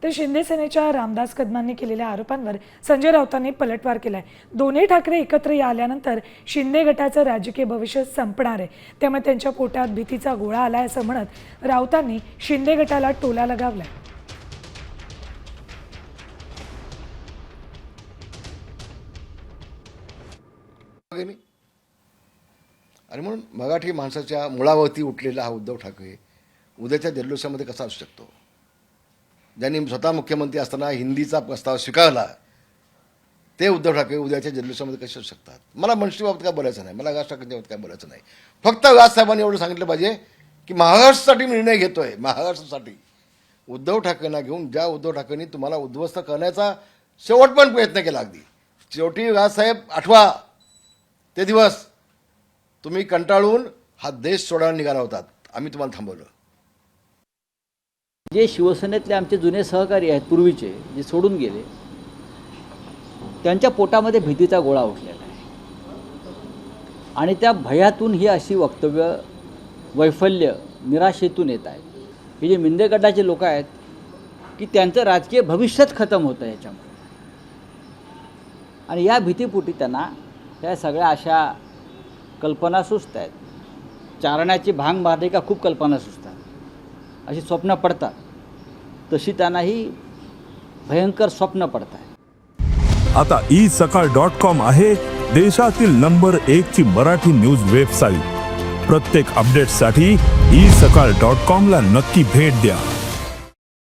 तर शिंदे सेनेच्या रामदास कदमांनी केलेल्या आरोपांवर संजय राऊतांनी पलटवार केलाय। दोन्ही ठाकरे एकत्र आल्यानंतर शिंदे गटाचं राजकीय भविष्य संपणार आहे, त्यामुळे त्यांच्या पोटात भीतीचा गोळा आलाय असं म्हणत राऊतांनी शिंदे गटाला टोला लगावलाय। आणि म्हणून मराठी माणसाच्या मुळावरती उठलेला हा उद्धव ठाकरे उद्याच्या जल्लोषामध्ये कसा असू शकतो? ज्यांनी स्वतः मुख्यमंत्री असताना हिंदीचा प्रस्ताव स्वीकारला ते उद्धव ठाकरे उद्याच्या जल्लोषामध्ये कसे असू शकतात? मला मनसेबाबत काय बोलायचं नाही, मला राज ठाकरेंच्याबाबत काय बोलायचं नाही। फक्त राजसाहेबांनी एवढं सांगितलं पाहिजे की महाराष्ट्रासाठी निर्णय घेतोय, महाराष्ट्रासाठी उद्धव ठाकरेंना घेऊन ज्या उद्धव ठाकरेंनी तुम्हाला उद्ध्वस्त करण्याचा शेवटपर्यंत प्रयत्न केला, अगदी शेवटी राजसाहेब आठवा ते दिवस तुम्ही कंटाळून हा देश सोडायला निघाला होतात, आम्ही तुम्हाला थांबवलं। जे शिवसेनेतले आमचे जुने सहकारी आहेत पूर्वीचे, जे सोडून गेले, त्यांच्या पोटामध्ये भीतीचा गोळा उठलेला आहे आणि त्या भयातून ही अशी वक्तव्य वैफल्य निराशेतून येत आहेत। हे जे शिंदे गटाचे लोक आहेत की त्यांचं राजकीय भविष्यच खतम होतं याच्यामुळे, आणि या भीतीपोटी त्यांना त्या सगळ्या अशा कल्पना सुचत आहेत। चारण्याची भांग मारली का खूप कल्पना सुचतात, अशी स्वप्न पडतात, तशी त्यांनाही भयंकर स्वप्न पडत आहे। आता isakal.com आहे देशातील नंबर 1 ची मराठी न्यूज वेबसाईट। प्रत्येक अपडेटसाठी isakal.com ला नक्की भेट द्या।